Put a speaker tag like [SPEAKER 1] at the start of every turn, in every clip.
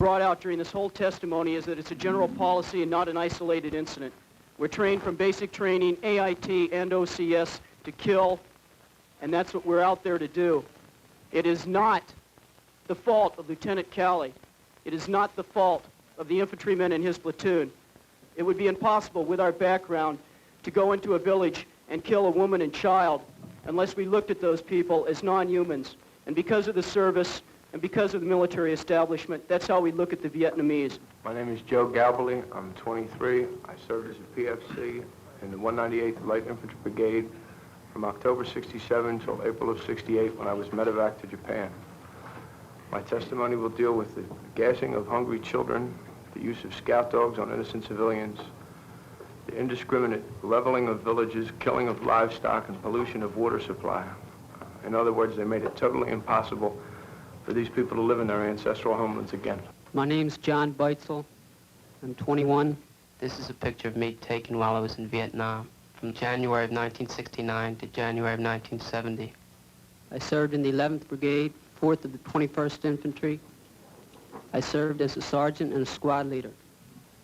[SPEAKER 1] brought out during this whole testimony is that it's a general policy and not an isolated incident. We're trained from basic training, AIT and OCS, to kill, and that's what we're out there to do. It is not the fault of Lieutenant Calley. It is not the fault of the infantryman in his platoon. It would be impossible with our background to go into a village and kill a woman and child unless we looked at those people as non-humans. And because of the service and because of the military establishment, that's how we look at the Vietnamese.
[SPEAKER 2] My name is Joe Galbally. I'm 23. I served as a PFC in the 198th Light Infantry Brigade from October 67 till April of 68 when I was medevac to Japan. My testimony will deal with the gassing of hungry children, the use of scout dogs on innocent civilians, the indiscriminate leveling of villages, killing of livestock, and pollution of water supply. In other words, they made it totally impossible for these people to live in their ancestral homelands again.
[SPEAKER 3] My name's John Beitzel. I'm 21.
[SPEAKER 4] This is a picture of me taken while I was in Vietnam, from January of 1969 to January of 1970.
[SPEAKER 3] I served in the 11th Brigade, 4th of the 21st Infantry. I served as a sergeant and a squad leader.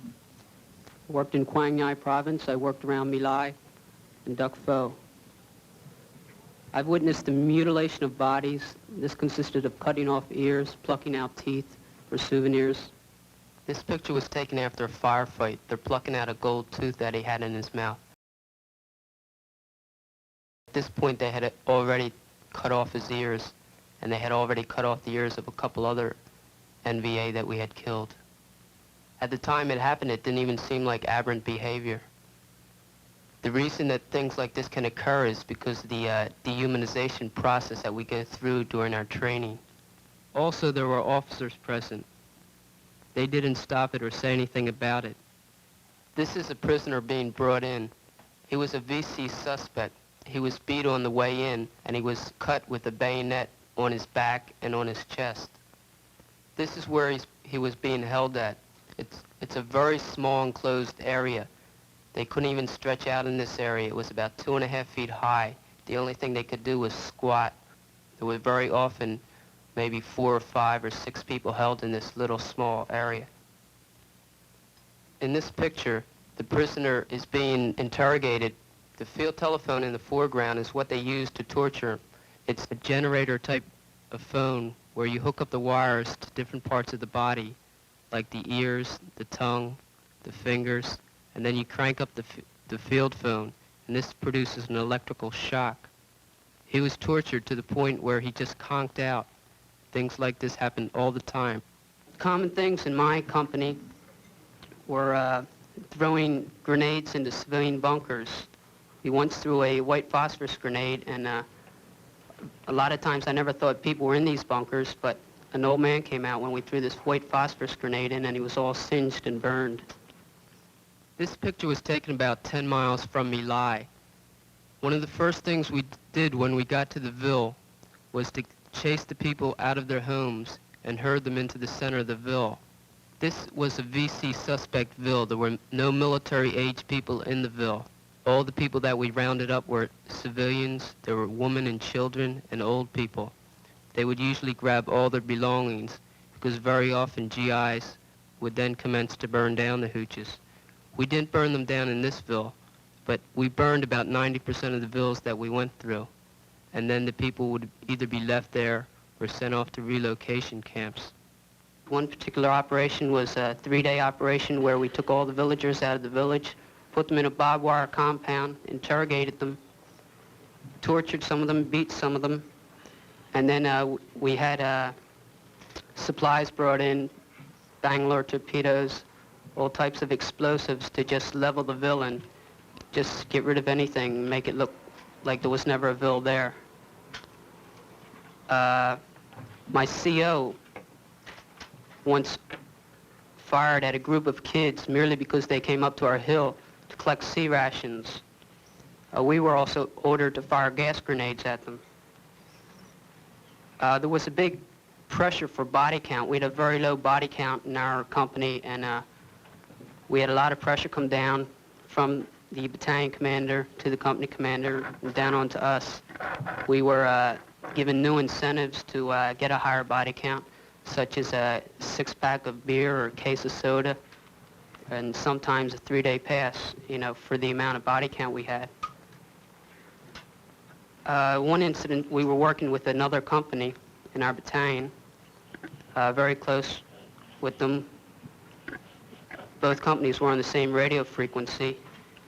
[SPEAKER 3] I worked in Quang Ngai Province. I worked around My Lai and Duc Pho. I've witnessed the mutilation of bodies. This consisted of cutting off ears, plucking out teeth for souvenirs.
[SPEAKER 4] This picture was taken after a firefight. They're plucking out a gold tooth that he had in his mouth. At this point, they had already cut off his ears, and they had already cut off the ears of a couple other NVA that we had killed. At the time it happened, it didn't even seem like aberrant behavior. The reason that things like this can occur is because of the dehumanization process that we go through during our training. Also, there were officers present. They didn't stop it or say anything about it. This is a prisoner being brought in. He was a VC suspect. He was beat on the way in, and he was cut with a bayonet on his back and on his chest. This is where he was being held at. It's a very small enclosed area. They couldn't even stretch out in this area. It was about 2.5 feet high. The only thing they could do was squat. There were very often maybe 4 or 5 or 6 people held in this little small area. In this picture, the prisoner is being interrogated. The field telephone in the foreground is what they use to torture him. It's a generator type of phone where you hook up the wires to different parts of the body, like the ears, the tongue, the fingers, and then you crank up the field phone, and this produces an electrical shock. He was tortured to the point where he just conked out. Things like this happen all the time. Common things in my company were throwing grenades into civilian bunkers. We once threw a white phosphorus grenade, and a lot of times I never thought people were in these bunkers, but an old man came out when we threw this white phosphorus grenade in, and he was all singed and burned. This picture was taken about 10 miles from My Lai. One of the first things we did when we got to the Ville was to chase the people out of their homes and herd them into the center of the Ville. This was a VC suspect Ville. There were no military-age people in the Ville. All the people that we rounded up were civilians. There were women and children and old people. They would usually grab all their belongings because very often GIs would then commence to burn down the hooches. We didn't burn them down in this Ville, but we burned about 90% of the villas that we went through. And then the people would either be left there or sent off to relocation camps. One particular operation was a 3-day operation where we took all the villagers out of the village, put them in a barbed wire compound, interrogated them, tortured some of them, beat some of them, and then we had supplies brought in, Bangalore torpedoes, all types of explosives to just level the Ville and just get rid of anything, make it look like there was never a Ville there. My CO once fired at a group of kids merely because they came up to our hill to collect sea rations. We were also ordered to fire gas grenades at them. There was a big pressure for body count. We had a very low body count in our company, and we had a lot of pressure come down from the battalion commander to the company commander and down onto us. We were given new incentives to get a higher body count. such as a 6-pack of beer or a case of soda, and sometimes a 3-day pass, for the amount of body count we had. One incident, we were working with another company in our battalion, very close with them. Both companies were on the same radio frequency.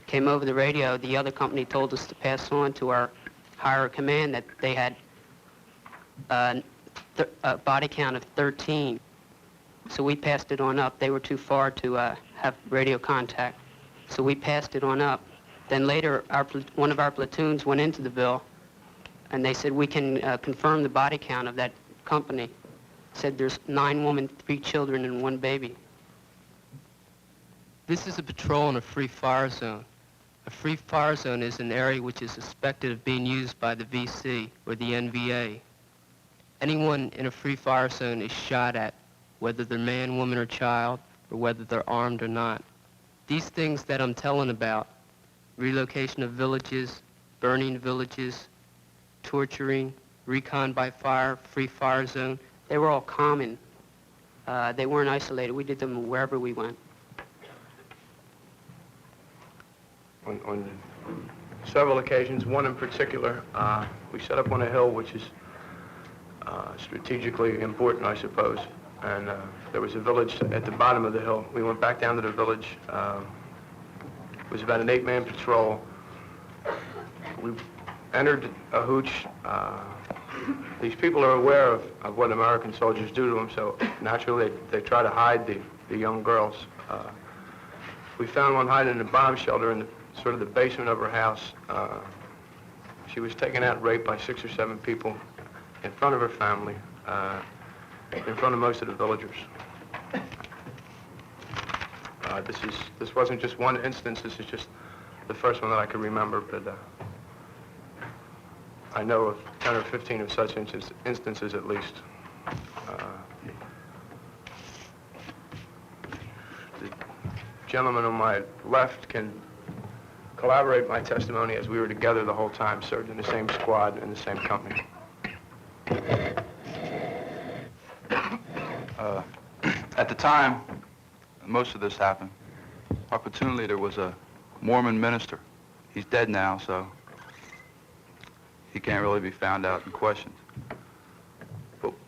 [SPEAKER 4] Came over the radio, the other company told us to pass on to our higher command that they had a body count of 13. So we passed it on up. They were too far to have radio contact. So we passed it on up. Then later, one of our platoons went into the bill, and they said, we can confirm the body count of that company. Said there's 9 women, 3 children, and 1 baby. This is a patrol in a free fire zone. A free fire zone is an area which is suspected of being used by the VC or the NVA. Anyone in a free fire zone is shot at, whether they're man, woman, or child, or whether they're armed or not. These things that I'm telling about, relocation of villages, burning villages, torturing, recon by fire, free fire zone, they were all common. They weren't isolated. We did them wherever we went.
[SPEAKER 2] On several occasions, one in particular, we set up on a hill which is strategically important, I suppose. And there was a village at the bottom of the hill. We went back down to the village. It was about an 8-man patrol. We entered a hooch. These people are aware of what American soldiers do to them, so naturally they try to hide the young girls. We found one hiding in a bomb shelter in sort of the basement of her house. She was taken out and raped by 6 or 7 people in front of her family, in front of most of the villagers. This wasn't just one instance. This is just the first one that I can remember, but I know of 10 or 15 of such instances at least. The gentleman on my left can collaborate my testimony, as we were together the whole time, served in the same squad in the same company.
[SPEAKER 5] At the time most of this happened, our platoon leader was a Mormon minister. He's dead now, so he can't really be found out and questioned.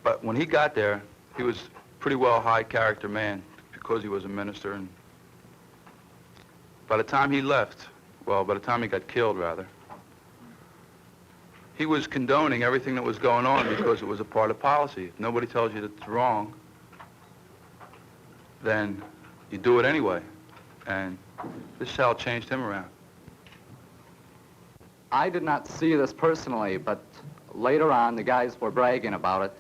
[SPEAKER 5] But when he got there, he was a pretty well high character man because he was a minister. And by the time he left, well, by the time he got killed, rather, he was condoning everything that was going on because it was a part of policy. If nobody tells you that it's wrong, then you do it anyway. And this is how it changed him around.
[SPEAKER 6] I did not see this personally, but later on, the guys were bragging about it.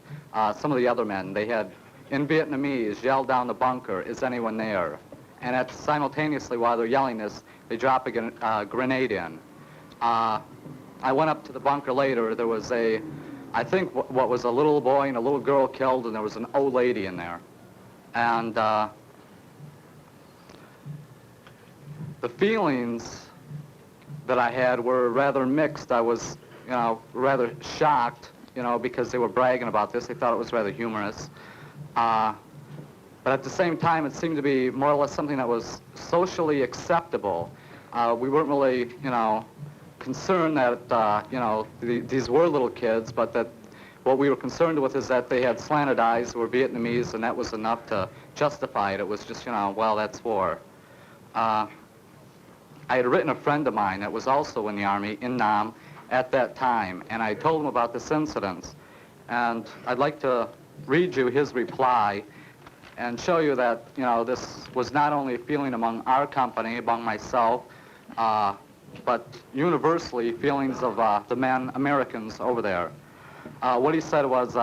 [SPEAKER 6] Some of the other men, they had, in Vietnamese, yelled down the bunker, "Is anyone there?" And simultaneously, while they're yelling this, they drop a grenade in. I went up to the bunker later. There was I think what was a little boy and a little girl killed, and there was an old lady in there. And the feelings that I had were rather mixed. I was, rather shocked, because they were bragging about this. They thought it was rather humorous. But at the same time, it seemed to be more or less something that was socially acceptable. We weren't really, concerned that, these were little kids, but that what we were concerned with is that they had slanted eyes, were Vietnamese, and that was enough to justify it. It was just, well, that's war. I had written a friend of mine that was also in the Army, in Nam, at that time, and I told him about this incident. And I'd like to read you his reply and show you that, this was not only a feeling among our company, among myself, but universally feelings of the men, Americans over there. What he said was,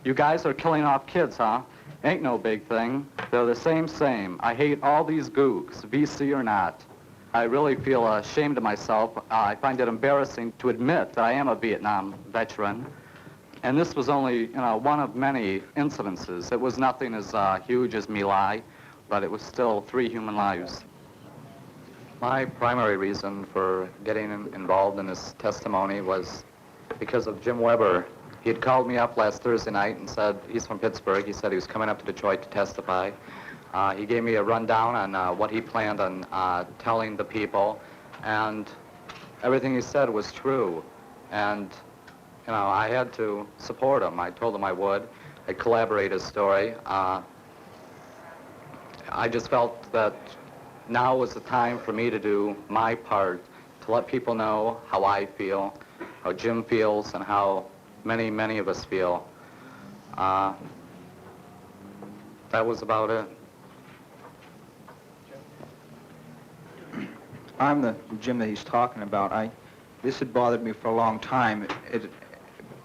[SPEAKER 6] "You guys are killing off kids, huh? Ain't no big thing. They're the same. I hate all these gooks, VC or not. I really feel ashamed of myself. I find it embarrassing to admit that I am a Vietnam veteran." And this was only, one of many incidences. It was nothing as huge as My Lai, but it was still 3 human lives.
[SPEAKER 7] My primary reason for getting involved in this testimony was because of Jim Weber.
[SPEAKER 6] He had called me up last Thursday night and said, he's from Pittsburgh, he said he was coming up to Detroit to testify. He gave me a rundown on what he planned on telling the people, and everything he said was true. And, you know, I had to support him. I told him I would. I'd collaborate his story. I just felt that now was the time for me to do my part, to let people know how I feel, how Jim feels, and how many, many of us feel. That was about it.
[SPEAKER 8] I'm the Jim that he's talking about. This had bothered me for a long time.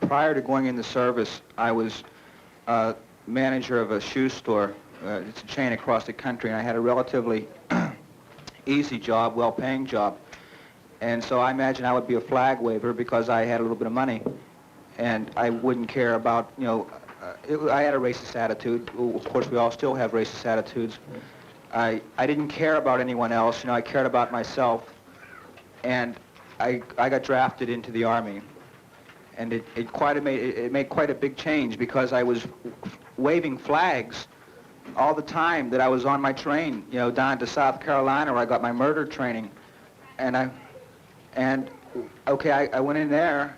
[SPEAKER 8] Prior to going in the service, I was manager of a shoe store. It's a chain across the country, and I had a relatively easy job, well-paying job. And so I imagine I would be a flag waver because I had a little bit of money, and I wouldn't care about, you know, I had a racist attitude. Of course, we all still have racist attitudes. I didn't care about anyone else, you know, I cared about myself, and I got drafted into the Army, and it made quite a big change because I was waving flags all the time that I was on my train, you know, down to South Carolina where I got my murder training, and okay, I went in there,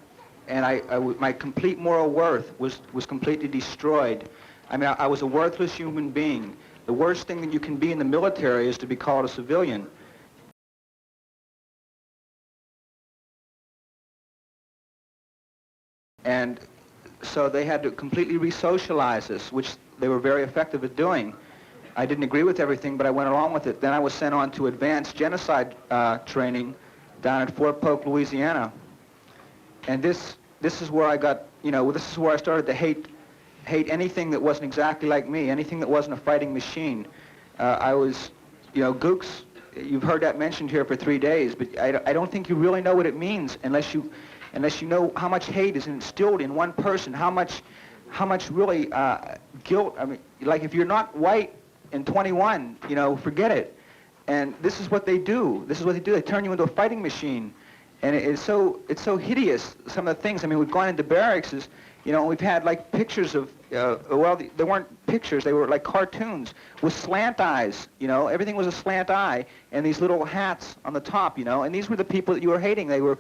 [SPEAKER 8] and my complete moral worth was completely destroyed. I mean, I was a worthless human being. The worst thing that you can be in the military is to be called a civilian. And so they had to completely re-socialize us, which they were very effective at doing. I didn't agree with everything, but I went along with it. Then I was sent on to advanced genocide training down at Fort Polk, Louisiana. And this is where I got, you know, this is where I started to hate anything that wasn't exactly like me, anything that wasn't a fighting machine. I was, you know, gooks, you've heard that mentioned here for 3 days, but I don't think you really know what it means unless you know how much hate is instilled in one person, how much really guilt. I mean, like if you're not white and 21, you know, forget it. And this is what they do. This is what they do. They turn you into a fighting machine. And it's so hideous, some of the things. I mean, we've gone into barracks, you know, we've had like pictures of, they weren't pictures, they were like cartoons with slant eyes, you know, everything was a slant eye, and these little hats on the top, you know, and these were the people that you were hating. They were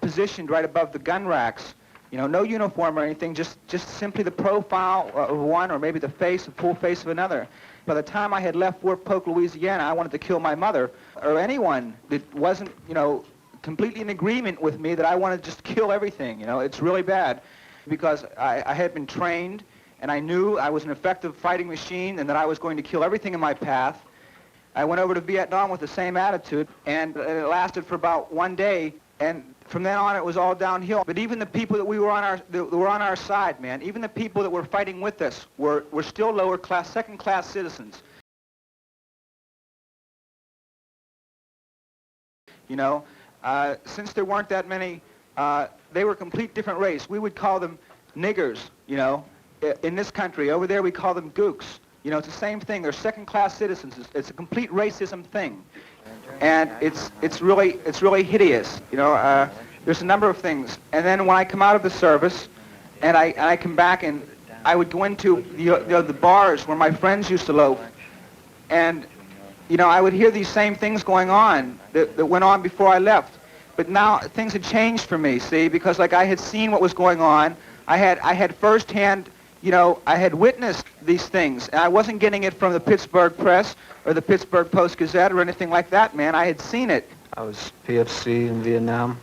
[SPEAKER 8] positioned right above the gun racks, you know, no uniform or anything, just simply the profile of one, or maybe the full face of another. By the time I had left Fort Polk, Louisiana, I wanted to kill my mother, or anyone that wasn't, you know, completely in agreement with me, that I wanted to just kill everything, you know. It's really bad, because I had been trained, and I knew I was an effective fighting machine, and that I was going to kill everything in my path. I went over to Vietnam with the same attitude, and it lasted for about 1 day, and from then on it was all downhill. But even the people that were on our side, man, even the people that were fighting with us were still lower class, second-class citizens. You know, since there weren't that many, they were a complete different race. We would call them niggers, you know, in this country. Over there we call them gooks. You know, it's the same thing. They're second-class citizens. It's a complete racism thing. And it's really hideous. You know, there's a number of things. And then when I come out of the service, and I come back, and I would go into the bars where my friends used to loaf, and you know, I would hear these same things going on that went on before I left. But now things had changed for me, see, because like I had seen what was going on. I had firsthand, you know, I had witnessed these things. And I wasn't getting it from the Pittsburgh Press or the Pittsburgh Post-Gazette or anything like that, man. I had seen it.
[SPEAKER 9] I was PFC in Vietnam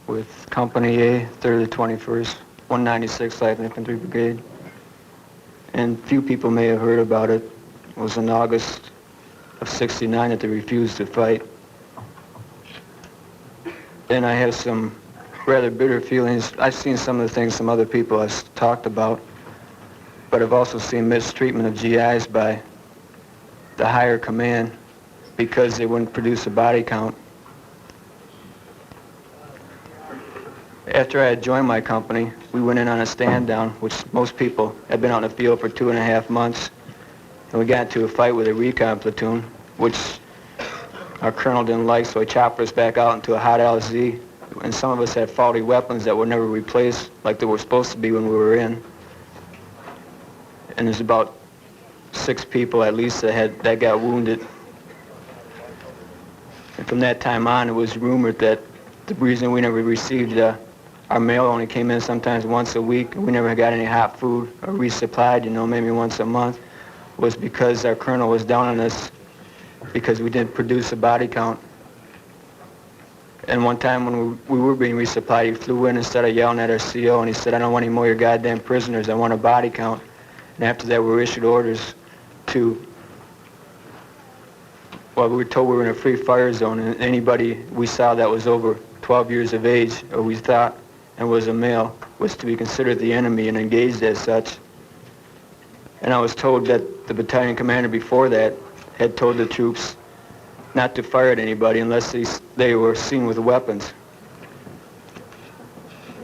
[SPEAKER 9] with Company A, 3rd to 21st, 196th Light Infantry Brigade. And few people may have heard about it. It was in August of '69 that they refused to fight. And I have some rather bitter feelings. I've seen some of the things some other people have talked about, but I've also seen mistreatment of GIs by the higher command because they wouldn't produce a body count. After I had joined my company, we went in on a stand down, which most people had been out in the field for 2.5 months. And we got into a fight with a recon platoon, which our colonel didn't like, so he chopped us back out into a hot LZ. and some of us had faulty weapons that were never replaced like they were supposed to be when we were in. And there's about 6 people at least that got wounded. And from that time on, it was rumored that the reason we never received our mail only came in sometimes once a week, and we never got any hot food or resupplied, maybe once a month, was because our colonel was down on us because we didn't produce a body count. And one time when we were being resupplied, he flew in and started yelling at our CO, and he said, "I don't want any more of your goddamn prisoners. I want a body count." And after that, we were issued orders to, we were told we were in a free fire zone, and anybody we saw that was over 12 years of age, or we thought, and was a male, was to be considered the enemy and engaged as such. And I was told that the battalion commander before that had told the troops not to fire at anybody unless they were seen with weapons.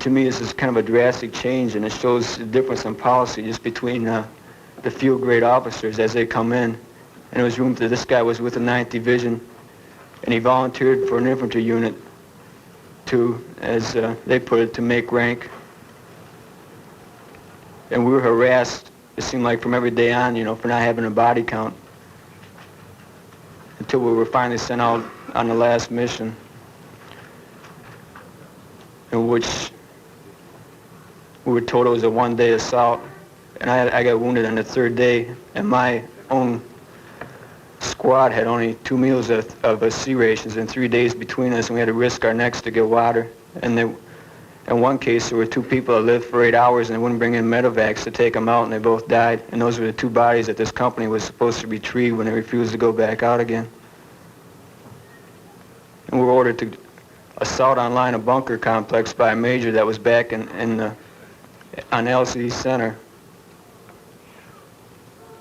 [SPEAKER 9] To me, this is kind of a drastic change, and it shows the difference in policy just between the field grade officers as they come in. And it was rumored that this guy was with the 9th Division, and he volunteered for an infantry unit to, as they put it, to make rank. And we were harassed, it seemed like, from every day on, for not having a body count, until we were finally sent out on the last mission, in which we were told it was a one-day assault. And I got wounded on the 3rd day, and my own squad had only 2 meals of sea rations and 3 days between us, and we had to risk our necks to get water. And in one case, there were 2 people that lived for 8 hours, and they wouldn't bring in medevacs to take them out, and they both died. And those were the 2 bodies that this company was supposed to retrieve when they refused to go back out again. And we were ordered to assault on line a bunker complex by a major that was back on LCD Center,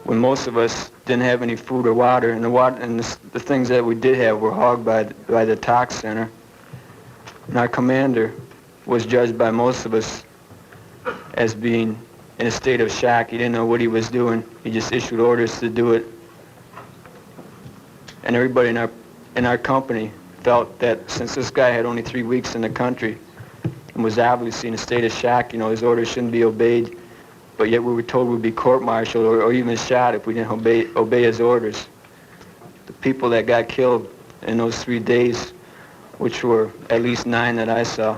[SPEAKER 9] when most of us didn't have any food or water, and the things that we did have were hogged by the TOC Center. And our commander was judged by most of us as being in a state of shock. He didn't know what he was doing. He just issued orders to do it. And everybody in our company felt that since this guy had only 3 weeks in the country and was obviously in a state of shock, his orders shouldn't be obeyed. But yet we were told we'd be court-martialed or even shot if we didn't obey his orders. The people that got killed in those 3 days, which were at least 9 that I saw,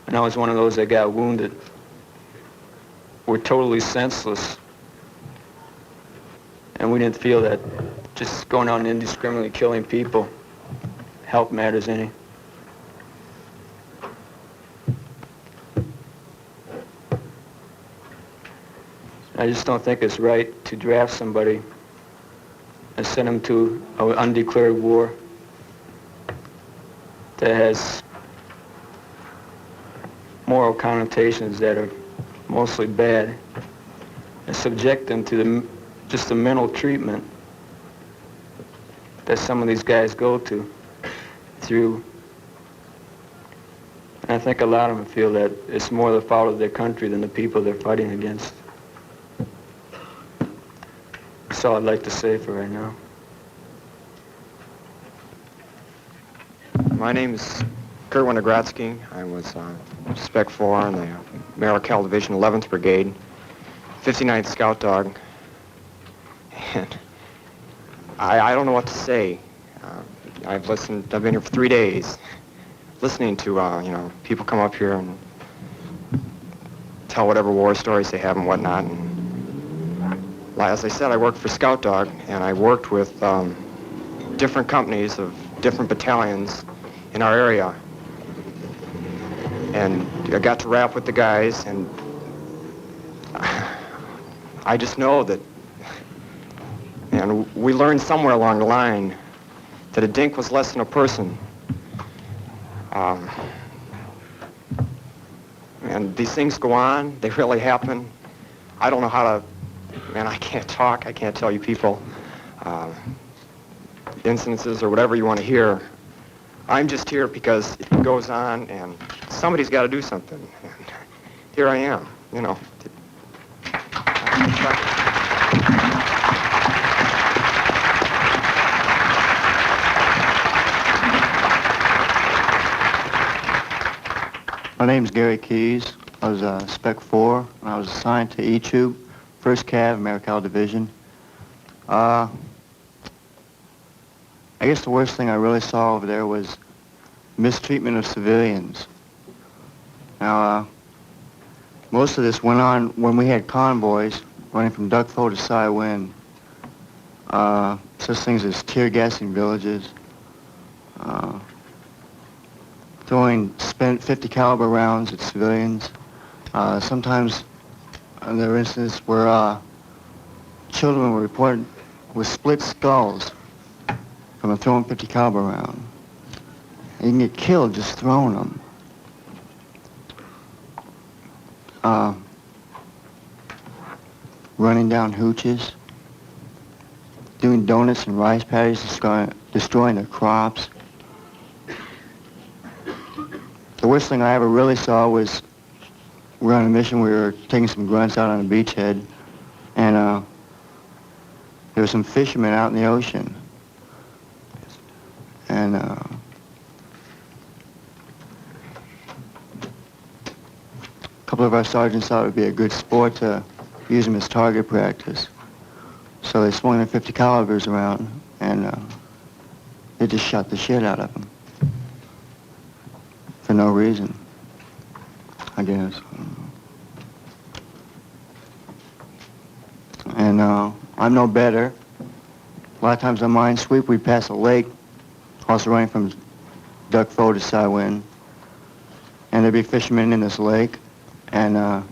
[SPEAKER 9] and I was one of those that got wounded, were totally senseless. And we didn't feel that just going out and indiscriminately killing people health matters any. I just don't think it's right to draft somebody and send them to an undeclared war that has moral connotations that are mostly bad, and subject them to just the mental treatment that some of these guys go through. And I think a lot of them feel that it's more the fault of their country than the people they're fighting against. That's all I'd like to say for right now.
[SPEAKER 10] My name is Kurt Winogradzki. I was Spec 4 in the Marical Division, 11th Brigade, 59th Scout Dog. And I don't know what to say. I've been here for 3 days, listening to, people come up here and tell whatever war stories they have and whatnot. And as I said, I worked for Scout Dog, and I worked with different companies of different battalions in our area. And I got to rap with the guys, and I just know that, and we learned somewhere along the line that a dink was less than a person. And these things go on, they really happen. I don't know how to, man, I can't talk, I can't tell you people incidences or whatever you want to hear. I'm just here because it goes on and somebody's got to do something. And here I am,
[SPEAKER 9] My name's Gary Keys. I was Spec 4, and I was assigned to E Troop, 1st Cav, Americal Division. I guess the worst thing I really saw over there was mistreatment of civilians. Now, most of this went on when we had convoys running from Duck Foe to Cy Wind. Such things as tear gassing villages, throwing spent .50 caliber rounds at civilians. Sometimes there were instances where children were reported with split skulls from a thrown .50 caliber round. You can get killed just throwing them. Running down hooches, doing donuts and rice patties, destroying their crops. The worst thing I ever really saw was we were on a mission. We were taking some grunts out on a beachhead, and there were some fishermen out in the ocean. And a couple of our sergeants thought it would be a good sport to use them as target practice. So they swung their .50 calibers around, and they just shot the shit out of them. For no reason, I guess. And I'm no better. A lot of times on mine sweep, we'd pass a lake, also running from Duck Foe to Cy Wind. And there'd be fishermen in this lake, and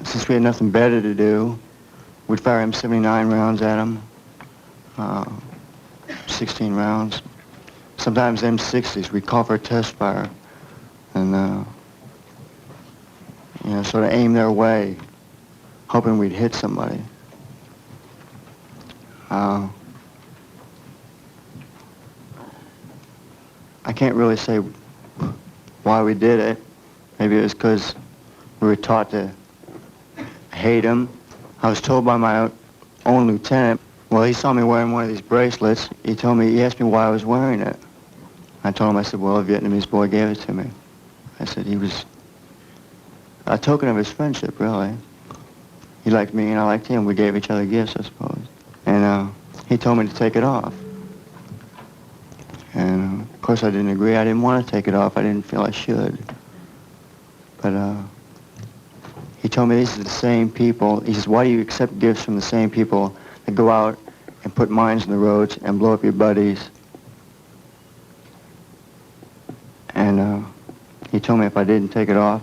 [SPEAKER 9] since we had nothing better to do, we'd fire M79 rounds at them, 16 rounds. Sometimes M60s, we'd call for a test fire, and sort of aim their way, hoping we'd hit somebody. I can't really say why we did it. Maybe it was because we were taught to hate him. I was told by my own lieutenant, well, he saw me wearing one of these bracelets. He asked me why I was wearing it. I told him, I said, well, a Vietnamese boy gave it to me. I said he was a token of his friendship, really. He liked me and I liked him. We gave each other gifts, I suppose. And he told me to take it off. And of course I didn't agree. I didn't want to take it off. I didn't feel I should. But he told me these are the same people. He says, why do you accept gifts from the same people that go out and put mines in the roads and blow up your buddies? And he told me if I didn't take it off,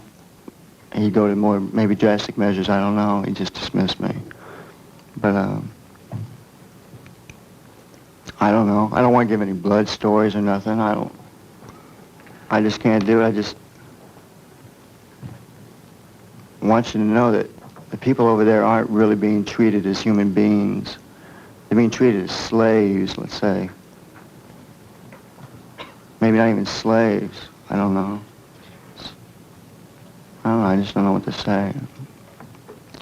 [SPEAKER 9] he'd go to more, maybe drastic measures. I don't know. He just dismissed me. But I don't know. I don't want to give any blood stories or nothing. I just can't do it. I just want you to know that the people over there aren't really being treated as human beings. They're being treated as slaves, let's say. Maybe not even slaves. I don't know. I just don't know what to say.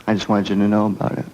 [SPEAKER 9] I just wanted you to know about it.